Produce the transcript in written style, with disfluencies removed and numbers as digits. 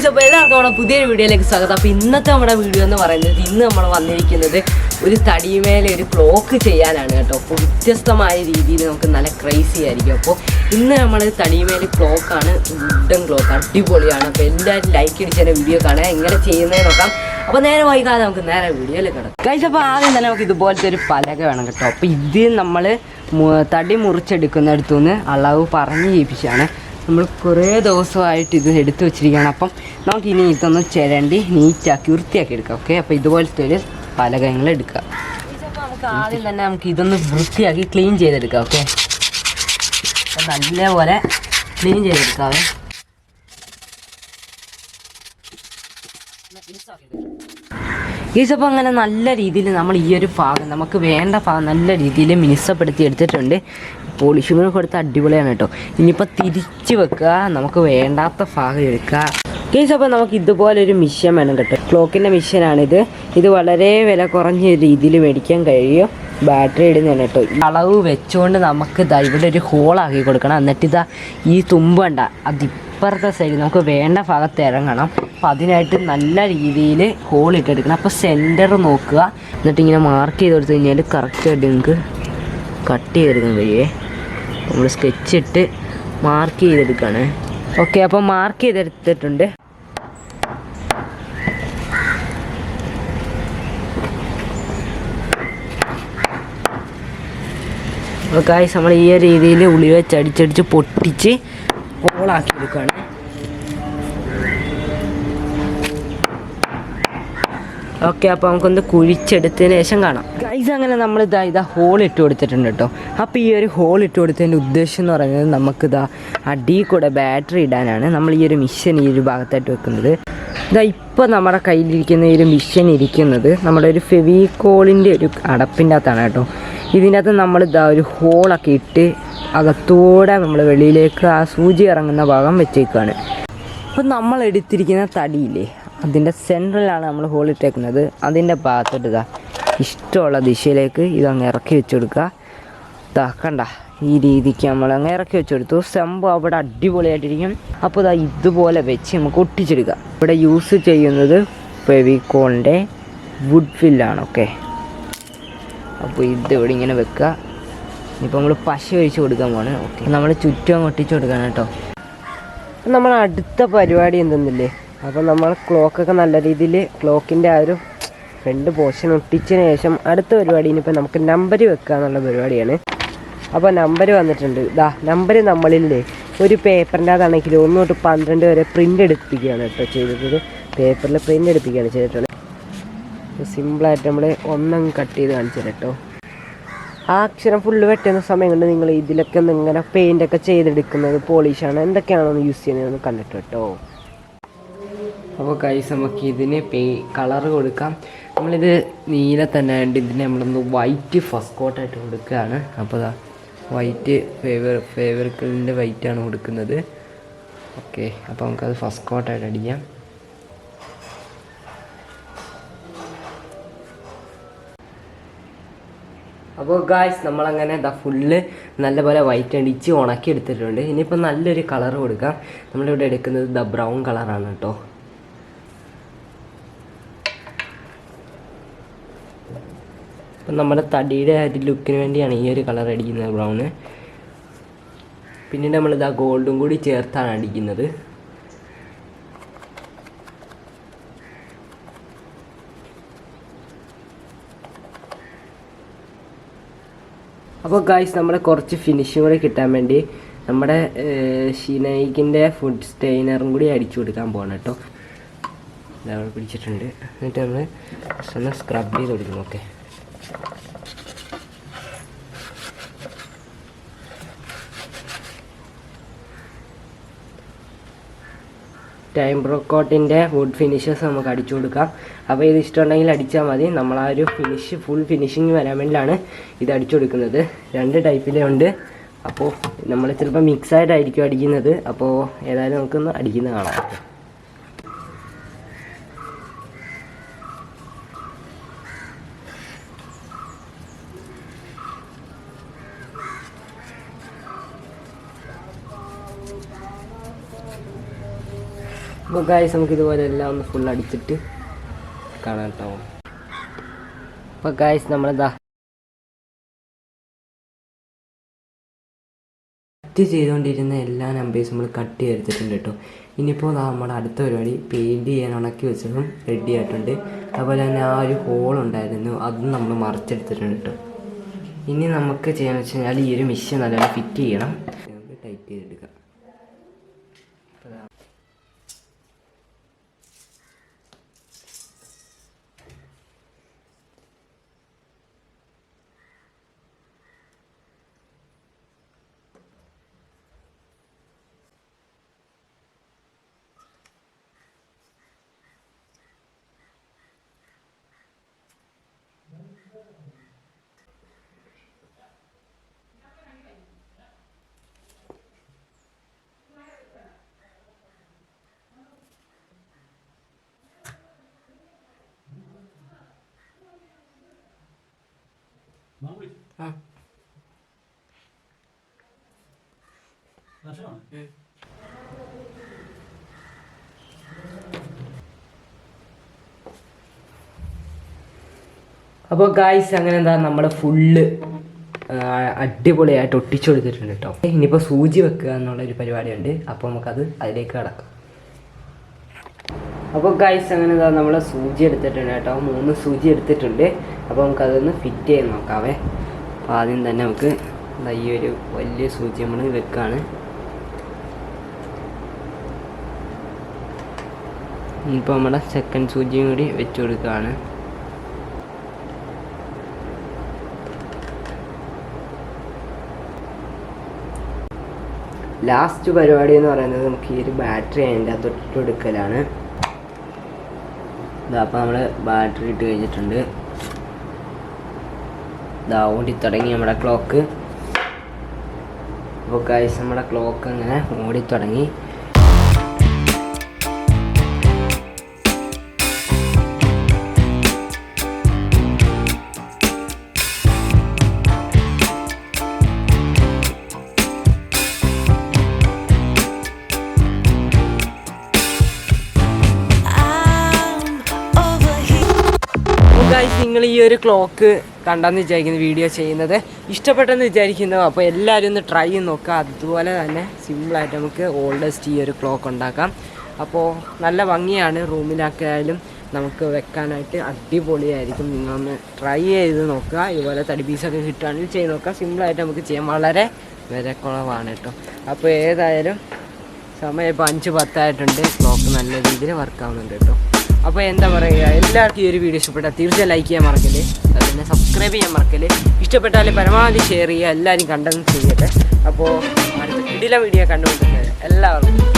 അപ്പോൾ എല്ലാവർക്കും നമ്മുടെ പുതിയൊരു വീഡിയോയിലേക്ക് സ്വാഗതം. അപ്പോൾ ഇന്നത്തെ നമ്മുടെ വീഡിയോ എന്ന് പറയുന്നത് ഇന്ന് നമ്മൾ വന്നിരിക്കുന്നത് ഒരു തടിമേലെ ഒരു ക്ലോക്ക് ചെയ്യാനാണ് കേട്ടോ. അപ്പോൾ വ്യത്യസ്തമായ രീതിയിൽ നമുക്ക് നല്ല ക്രൈസി ആയിരിക്കും. അപ്പോൾ ഇന്ന് നമ്മൾ തടിമേലെ ക്ലോക്കാണ്, വുഡൻ ക്ലോക്ക്, അടിപൊളിയാണ്. അപ്പോൾ എല്ലാവരും ലൈക്ക് അടിച്ചതിൻ്റെ വീഡിയോ കാണാൻ എങ്ങനെ ചെയ്യുന്നത് നോക്കാം. അപ്പോൾ നേരെ വൈകാതെ നമുക്ക് നേരെ വീഡിയോയിലേക്ക് കിടക്കാം ഗൈസ്. അപ്പോൾ ആദ്യം തന്നെ നമുക്ക് ഇതുപോലത്തെ ഒരു പലക വേണം കേട്ടോ. അപ്പോൾ ഇത് നമ്മൾ തടി മുറിച്ചെടുക്കുന്നിടത്തുനിന്ന് അളവ് പറഞ്ഞ് ചെയ്യിപ്പിച്ചാണ്. നമ്മൾ കുറേ ദിവസമായിട്ട് ഇത് എടുത്തു വെച്ചിരിക്കുകയാണ്. അപ്പം നമുക്ക് ഇനി ഇതൊന്ന് ചിരണ്ടി നീറ്റാക്കി വൃത്തിയാക്കി എടുക്കാം. ഓക്കെ, അപ്പോൾ ഇതുപോലത്തെ ഒരു പലകങ്ങൾ എടുക്കുക. അപ്പോൾ നമുക്ക് ആദ്യം തന്നെ നമുക്ക് ഇതൊന്ന് വൃത്തിയാക്കി ക്ലീൻ ചെയ്തെടുക്കാം. ഓക്കെ, അപ്പം നല്ലപോലെ ക്ലീൻ ചെയ്തെടുക്കാവേ. അപ്പോൾ അങ്ങനെ നല്ല രീതിയിൽ നമ്മൾ ഈ ഒരു ഭാഗം നമുക്ക് വേണ്ട ഭാഗം നല്ല രീതിയിൽ മിനുസപ്പെടുത്തി എടുത്തിട്ടുണ്ട്. പോളിഷിങ്ങിന് കൊടുത്ത് അടിപൊളിയാണ് കേട്ടോ. ഇനിയിപ്പോൾ തിരിച്ച് വെക്കുക, നമുക്ക് വേണ്ടാത്ത ഭാഗം എടുക്കുക. അപ്പോൾ നമുക്ക് ഇതുപോലൊരു മിഷ്യൻ വേണം കേട്ടോ. ക്ലോക്കിൻ്റെ മിഷ്യനാണിത്. ഇത് വളരെ വില കുറഞ്ഞ രീതിയിൽ മേടിക്കാൻ കഴിയും. ബാറ്ററി ഇടുന്നതാണ് കേട്ടോ. അളവ് വെച്ചുകൊണ്ട് നമുക്ക് ഇവിടെ ഒരു ഹോളാക്കി കൊടുക്കണം. എന്നിട്ട് ഈ തുമ്പ് കണ്ട അതിപ്പുറത്തെ സൈഡിൽ നമുക്ക് വേണ്ട ഭാഗത്ത് ഇറങ്ങണം. അപ്പോൾ അതിനായിട്ട് നല്ല രീതിയിൽ ഹോൾ ഇട്ടെടുക്കണം. അപ്പോൾ സെൻറ്റർ നോക്കുക, എന്നിട്ട് ഇങ്ങനെ മാർക്ക് ചെയ്ത് കൊടുത്തു കഴിഞ്ഞാൽ കറക്റ്റായിട്ട് നിങ്ങൾക്ക് കട്ട് ചെയ്തെടുക്കാൻ കഴിയേ. നമ്മൾ സ്കെച്ച് ഇട്ട് മാർക്ക് ചെയ്തെടുക്കുകയാണ്. ഓക്കെ, അപ്പോൾ മാർക്ക് ചെയ്തെടുത്തിട്ടുണ്ട്. അപ്പോൾ ഗായ്സ് നമ്മൾ ഈ രീതിയിൽ ഉളി വെച്ച് അടിച്ചടിച്ച് പൊട്ടിച്ച് ഹോളാക്കി എടുക്കുകയാണ്. ഓക്കെ, അപ്പോൾ നമുക്കൊന്ന് കുഴിച്ചെടുത്തതിന് ശേഷം കാണാം ഗൈസ്. അങ്ങനെ നമ്മൾ ഇതാ ഹോൾ ഇട്ട് കൊടുത്തിട്ടുണ്ട് കേട്ടോ. അപ്പോൾ ഈ ഒരു ഹോൾ ഇട്ട് കൊടുത്തതിൻ്റെ ഉദ്ദേശം എന്ന് പറയുന്നത് നമുക്കിതാ അടിയിൽ കൂടെ ബാറ്ററി ഇടാനാണ് നമ്മൾ ഈ ഒരു മിഷ്യൻ ഈ ഒരു ഭാഗത്തായിട്ട് വെക്കുന്നത്. ഇപ്പോൾ നമ്മുടെ കയ്യിലിരിക്കുന്ന ഈ ഒരു മിഷ്യൻ ഇരിക്കുന്നത് നമ്മുടെ ഒരു ഫെവിക്കോളിൻ്റെ ഒരു അടപ്പിൻ്റെ അകത്താണ് കേട്ടോ. ഇതിനകത്ത് നമ്മൾ ഒരു ഹോളൊക്കെ ഇട്ട് അകത്തൂടെ നമ്മൾ വെളിയിലേക്ക് ആ സൂചി ഇറങ്ങുന്ന ഭാഗം വെച്ചേക്കുകയാണ്. അപ്പോൾ നമ്മൾ എടുത്തിരിക്കുന്ന തടിയില്ലേ, അതിൻ്റെ സെൻട്രലാണ് നമ്മൾ ഹോൾ ഇട്ടേക്കുന്നത്. അതിൻ്റെ ഭാഗത്തോട്ട് ഇഷ്ടമുള്ള ദിശയിലേക്ക് ഇതങ്ങ് ഇറക്കി വെച്ച് കൊടുക്കുക. കണ്ട ഈ രീതിക്ക് നമ്മൾ അങ്ങ് ഇറക്കി വെച്ച് കൊടുത്തു. സംഭവം അവിടെ അടിപൊളിയായിട്ടിരിക്കും. അപ്പോൾ ഇതുപോലെ വെച്ച് നമുക്ക് ഒട്ടിച്ചെടുക്കുക. ഇവിടെ യൂസ് ചെയ്യുന്നത് ഫെവിക്കോളിൻ്റെ വുഡ് ഫില്ലാണ്. ഓക്കെ, അപ്പോൾ ഇതിവിടെ ഇങ്ങനെ വെക്കുക. ഇപ്പോൾ നമ്മൾ പശ ഒഴിച്ച് കൊടുക്കാൻ പോവാണ്. ഓക്കെ, നമ്മൾ ചുറ്റും അങ്ങ് ഒട്ടിച്ച് കൊടുക്കണം കേട്ടോ. നമ്മൾ അടുത്ത പരിപാടി എന്തെന്നില്ലേ, അപ്പോൾ നമ്മൾ ക്ലോക്കൊക്കെ നല്ല രീതിയിൽ ക്ലോക്കിൻ്റെ ആ ഒരു ഫ്രണ്ട് പോർഷൻ ഒട്ടിച്ചതിന് ശേഷം അടുത്ത പരിപാടി ഇനിയിപ്പോൾ നമുക്ക് നമ്പർ വെക്കുക എന്നുള്ള പരിപാടിയാണ്. അപ്പോൾ നമ്പർ വന്നിട്ടുണ്ട്. നമ്പർ നമ്മളില്ലേ ഒരു പേപ്പറിൻ്റെ അകത്താണെങ്കിൽ 1 തൊട്ട് 12 വരെ പ്രിൻ്റ് എടുപ്പിക്കുകയാണ് കേട്ടോ ചെയ്തിട്ട്. പേപ്പറിൽ പ്രിൻ്റ് എടുപ്പിക്കുകയാണ് ചെയ്തിട്ടുള്ളത്. സിമ്പിളായിട്ട് നമ്മൾ ഒന്നങ്ങ് കട്ട് ചെയ്ത് കാണിച്ചു തരാം കേട്ടോ. ആ അക്ഷരം ഫുള്ള് വെട്ടുന്ന സമയം കൊണ്ട് നിങ്ങൾ ഇതിലൊക്കെ ഇങ്ങനെ പെയിൻ്റൊക്കെ ചെയ്തെടുക്കുന്നത് പോളിഷാണ് എന്തൊക്കെയാണോ യൂസ് ചെയ്യുന്നതെന്ന് കണ്ടിട്ട് കേട്ടോ. അപ്പോൾ ഗൈസ് നമുക്ക് ഇതിന് കളർ കൊടുക്കാം. നമ്മളിത് നീല തന്നെ ആയതുകൊണ്ട് ഇതിന് നമ്മളൊന്ന് വൈറ്റ് ഫസ്റ്റ് കോട്ടായിട്ട് കൊടുക്കുകയാണ്. അപ്പോൾ വൈറ്റ് ഫേവറിക്കലിൻ്റെ വൈറ്റാണ് കൊടുക്കുന്നത്. ഓക്കെ, അപ്പോൾ നമുക്കത് ഫസ്റ്റ് കോട്ടായിട്ട് അടിക്കാം. അപ്പോൾ ഗായ്സ് നമ്മളങ്ങനെ ഫുള്ള് നല്ലപോലെ വൈറ്റ് അടിച്ച് ഉണക്കി എടുത്തിട്ടുണ്ട്. ഇനിയിപ്പോൾ നല്ലൊരു കളർ കൊടുക്കാം. നമ്മളിവിടെ എടുക്കുന്നത് ബ്രൗൺ കളറാണ് കേട്ടോ. അപ്പം നമ്മുടെ തടിയുടെ ഒരു ലുക്കിന് വേണ്ടിയാണ് ഈ ഒരു കളർ അടിക്കുന്നത്, ബ്രൗണ്. പിന്നീട് നമ്മളിത് ഗോൾഡും കൂടി ചേർത്താണ് അടിക്കുന്നത്. അപ്പോൾ ഗായ്സ് നമ്മുടെ കുറച്ച് ഫിനിഷിങ് കൂടി കിട്ടാൻ വേണ്ടി നമ്മുടെ ഷിനൈക്കിൻ്റെ ഫുഡ് സ്റ്റെയിനറും കൂടി അടിച്ചു കൊടുക്കാൻ പോകണം കേട്ടോ. ഇതവിടെ പിടിച്ചിട്ടുണ്ട്. എന്നിട്ട് നമ്മൾ ഒന്ന് സ്ക്രബ് ചെയ്ത് കൊടുക്കണം. ഓക്കെ, ടൈം ബ്രോക്കോട്ടിൻ്റെ വുഡ് ഫിനിഷസ് നമുക്ക് അടിച്ചു കൊടുക്കാം. അപ്പോൾ ഇത് ഇഷ്ടമുണ്ടെങ്കിൽ അടിച്ചാൽ മതി. നമ്മൾ ആ ഒരു ഫുൾ ഫിനിഷിങ് വരാൻ വേണ്ടിയിട്ടാണ് ഇത് അടിച്ചു കൊടുക്കുന്നത്. 2 ടൈപ്പിലേ ഉണ്ട്. അപ്പോൾ നമ്മൾ ചിലപ്പോൾ മിക്സായിട്ടായിരിക്കും അടിക്കുന്നത്. അപ്പോൾ ഏതായാലും നമുക്കൊന്ന് അടിക്കുന്നത് കാണാം. അപ്പോൾ ഗൈസ് നമുക്കിതുപോലെ എല്ലാം ഒന്ന് ഫുൾ അടിച്ചിട്ട് കാണാം കേട്ടോ. അപ്പോൾ ഗൈസ് നമ്മളെന്താ കട്ട് ചെയ്തുകൊണ്ടിരുന്ന എല്ലാ നമ്പേഴ്സും നമ്മൾ കട്ട് ചെയ്തെടുത്തിട്ടുണ്ട് കേട്ടോ. ഇനിയിപ്പോൾ നമ്മുടെ അടുത്ത പരിപാടി പെയിൻറ്റ് ചെയ്യാൻ ഉണക്കി വെച്ചതും റെഡി ആയിട്ടുണ്ട്. അതുപോലെ തന്നെ ആ ഒരു ഹോൾ ഉണ്ടായിരുന്നു, അതും നമ്മൾ മറിച്ചെടുത്തിട്ടുണ്ട് കേട്ടോ. ഇനി നമുക്ക് ചെയ്യാന്ന് വെച്ച് കഴിഞ്ഞാൽ ഈ ഒരു മെഷീൻ നല്ലോണം ഫിറ്റ് ചെയ്യണം. നമുക്ക് ടൈറ്റ് ചെയ്തെടുക്കാം. അപ്പോൾ ഗായ്സ് അങ്ങനെ എന്താ നമ്മൾ ഫുള്ള് അടിപൊളിയായിട്ട് ഒട്ടിച്ചു കൊടുത്തിട്ടുണ്ട് കേട്ടോ. ഇനിയിപ്പോൾ സൂചി വെക്കുക എന്നുള്ളൊരു പരിപാടിയുണ്ട്. അപ്പോൾ നമുക്കത് അതിലേക്ക് കിടക്കാം. അപ്പോൾ ഗായ്സ് അങ്ങനെ എന്താ നമ്മൾ സൂചി എടുത്തിട്ടുണ്ട് കേട്ടോ. 3 സൂചി എടുത്തിട്ടുണ്ട്. അപ്പോൾ നമുക്കതൊന്ന് ഫിറ്റ് ചെയ്ത് നോക്കാവേ. അപ്പോൾ ആദ്യം തന്നെ നമുക്ക് ഈ ഒരു വലിയ സൂചി നമ്മൾ വെക്കുകയാണ്. ഇപ്പോൾ നമ്മുടെ സെക്കൻഡ് സൂചിയും കൂടി വെച്ച് കൊടുക്കുകയാണ്. ലാസ്റ്റ് പരിപാടി എന്ന് പറയുന്നത് നമുക്ക് ഈ ഒരു ബാറ്ററി അതിൻ്റെ അകത്ത് ഇട്ട് കൊടുക്കലാണ്. അപ്പോൾ നമ്മൾ ബാറ്ററി ഇട്ട് കഴിഞ്ഞിട്ടുണ്ട്. ഇതാ ഓടി തുടങ്ങി നമ്മുടെ ക്ലോക്ക്. അപ്പോൾ ഗൈസ് നമ്മുടെ ക്ലോക്ക് അങ്ങനെ ഓടി തുടങ്ങി. നിങ്ങൾ ഈ ഒരു ക്ലോക്ക് കണ്ടെന്ന് വിചാരിക്കുന്ന വീഡിയോ ചെയ്യുന്നത് ഇഷ്ടപ്പെട്ടെന്ന് വിചാരിക്കുന്നു. അപ്പോൾ എല്ലാവരും ഒന്ന് ട്രൈ ചെയ്ത് നോക്കുക. അതുപോലെ തന്നെ സിമ്പിളായിട്ട് നമുക്ക് ഓൾഡസ്റ്റ് ഈ ഒരു ക്ലോക്ക് ഉണ്ടാക്കാം. അപ്പോൾ നല്ല ഭംഗിയാണ്, റൂമിലാക്കിയാലും നമുക്ക് വെക്കാനായിട്ട് അടിപൊളിയായിരിക്കും. നിങ്ങളൊന്ന് ട്രൈ ചെയ്ത് നോക്കുക. ഇതുപോലെ തടി പീസൊക്കെ കിട്ടുകയാണെങ്കിൽ ചെയ്ത് നോക്കുക. സിമ്പിളായിട്ട് നമുക്ക് ചെയ്യാം, വളരെ വിലക്കുറവാണ് കേട്ടോ. അപ്പോൾ ഏതായാലും സമയം ഇപ്പോൾ 5:10 ക്ലോക്ക് നല്ല രീതിയിൽ വർക്കാവുന്നുണ്ട് കേട്ടോ. അപ്പോൾ എന്താ പറയുക, എല്ലാവർക്കും ഈ ഒരു വീഡിയോ ഇഷ്ടപ്പെട്ടാൽ തീർച്ചയായും ലൈക്ക് ചെയ്യാൻ മറക്കല്ലേ, അതുപോലെ സബ്സ്ക്രൈബ് ചെയ്യാൻ മറക്കല്ലേ. ഇഷ്ടപ്പെട്ടാൽ പരമാവധി ഷെയർ ചെയ്യുക, എല്ലാവരും കണ്ടെന്ന് ചെയ്യട്ടെ. അപ്പോൾ അടുത്ത വീഡിയോ കണ്ടുകൊണ്ടിരുന്നത് എല്ലാവർക്കും